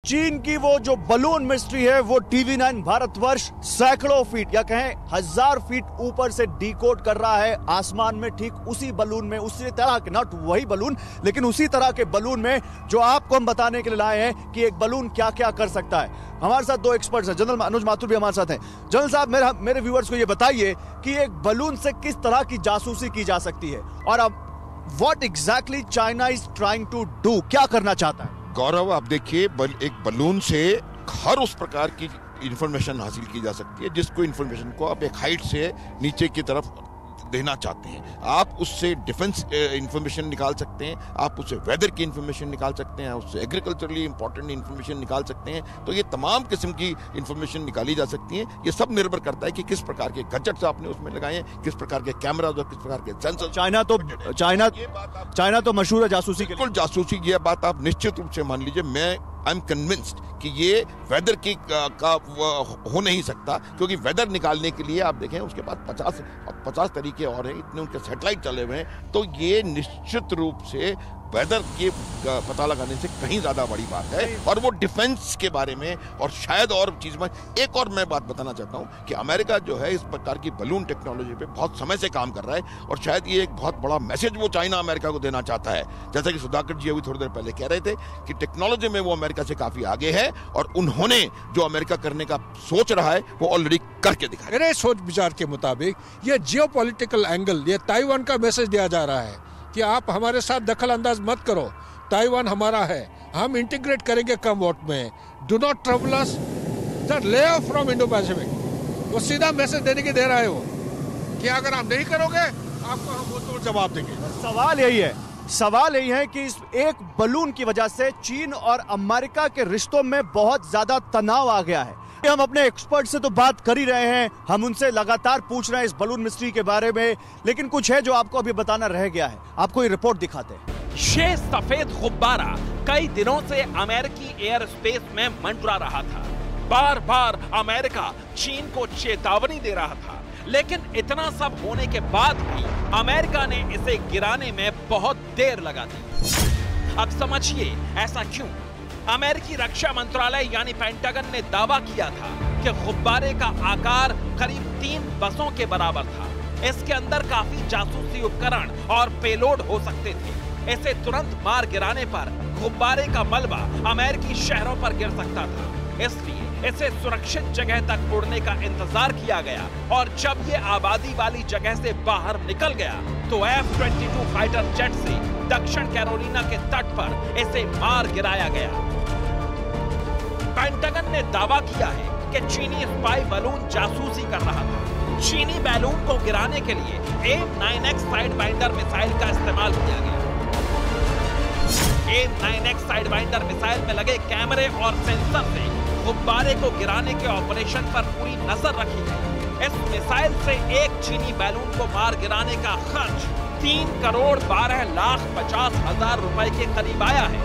चीन की वो जो बलून मिस्ट्री है वो TV9 भारतवर्ष सैकड़ों फीट या कहें 1000 फीट ऊपर से डिकोड कर रहा है आसमान में, ठीक उसी बलून में, उसी तरह के, नॉट वही बलून लेकिन उसी तरह के बलून में जो आपको हम बताने के लिए लाए हैं कि एक बलून क्या क्या कर सकता है। हमारे साथ दो एक्सपर्ट्स हैं, जनरल अनुज माथुर भी हमारे साथ हैं। जनरल साहब, मेरे व्यूअर्स को ये बताइए कि एक बलून से किस तरह की जासूसी की जा सकती है और अब what exactly China is trying to do, क्या करना चाहता है? गौरव, आप देखिए, एक बलून से हर उस प्रकार की इंफॉर्मेशन हासिल की जा सकती है जिसको इंफॉर्मेशन को आप एक हाइट से नीचे की तरफ देना चाहते हैं। आप उससे डिफेंस इंफॉर्मेशन निकाल सकते हैं, आप उससे वेदर की इंफॉर्मेशन निकाल सकते हैं, उससे एग्रीकल्चरली इंपॉर्टेंट इंफॉर्मेशन निकाल सकते हैं। तो ये तमाम किस्म की इंफॉर्मेशन निकाली जा सकती है। ये सब निर्भर करता है कि किस प्रकार के गैजेट्स आपने उसमें लगाए हैं, किस प्रकार के कैमरास और किस प्रकार के सेंसर। चाइना तो मशहूर है जासूसी के लिए। बिल्कुल जासूसी, ये बात आप निश्चित रूप से मान लीजिए। मैं आई एम कन्विंस्ड कि ये वेदर की का हो नहीं सकता, क्योंकि वेदर निकालने के लिए आप देखें उसके पास 50 तरीके और हैं, इतने उनके सैटेलाइट चले हुए हैं। तो ये निश्चित रूप से वेदर के पता लगाने से कहीं ज्यादा बड़ी बात है। और वो डिफेंस के बारे में और शायद और चीज में एक और मैं बात बताना चाहता हूं कि अमेरिका जो है इस प्रकार की बलून टेक्नोलॉजी पे बहुत समय से काम कर रहा है और शायद ये एक बहुत बड़ा मैसेज वो चाइना अमेरिका को देना चाहता है। जैसा कि सुधाकर जी अभी थोड़ी देर पहले कह रहे थे कि टेक्नोलॉजी में वो अमेरिका से काफी आगे है और उन्होंने जो अमेरिका करने का सोच रहा है वो ऑलरेडी करके दिखाया। मेरे सोच विचार के मुताबिक ये जियोपॉलिटिकल एंगल, ये ताइवान का मैसेज दिया जा रहा है कि आप हमारे साथ दखल अंदाज मत करो, ताइवान हमारा है, हम इंटीग्रेट करेंगे कम वोट में, do not trouble us, just lay off from Indo Pacific. वो सीधा मैसेज देने की दे रहा है वो कि अगर आप नहीं करोगे आपको हम वो तोड़ जवाब देंगे। सवाल यही है कि इस एक बलून की वजह से चीन और अमेरिका के रिश्तों में बहुत ज्यादा तनाव आ गया है। हम अपने एक्सपर्ट से तो बात कर ही रहे हैं, हम उनसे लगातार पूछ रहे हैं इस बलून मिस्ट्री के बारे में, लेकिन कुछ है जो आपको अभी बताना रह गया है। आपको ये रिपोर्ट दिखाते हैं। ये सफेद गुब्बारा कई दिनों से अमेरिकी एयर स्पेस में मंडरा रहा था। बार बार अमेरिका चीन को चेतावनी दे रहा था, लेकिन इतना सब होने के बाद भी अमेरिका ने इसे गिराने में बहुत देर लगा दी। अब समझिए ऐसा क्यों। अमेरिकी रक्षा मंत्रालय यानी पेंटागन ने दावा किया था कि गुब्बारे का आकार करीब 3 बसों के बराबर था। इसके अंदर काफी जासूसी उपकरण और पेलोड हो सकते थे। इसे तुरंत मार गिराने पर गुब्बारे का मलबा अमेरिकी शहरों पर गिर सकता था, इसलिए इसे सुरक्षित जगह तक उड़ने का इंतजार किया गया। और जब ये आबादी वाली जगह से बाहर निकल गया तो F-22 फाइटर जेट से दक्षिण कैरोलिना के तट पर इसे मार गिराया गया। पेंटागन ने दावा किया है कि चीनी स्पाई बलून जासूसी कर रहा था। चीनी बैलून को गिराने के लिए AIM-9X साइडबाइंडर मिसाइल का इस्तेमाल किया गया। AIM-9X साइडबाइंडर मिसाइल में लगे कैमरे और सेंसर से गुब्बारे को गिराने के ऑपरेशन पर पूरी नजर रखी गई। इस मिसाइल से एक चीनी बैलून को मार गिराने का खर्च 3,12,50,000 रुपए के करीब आया है।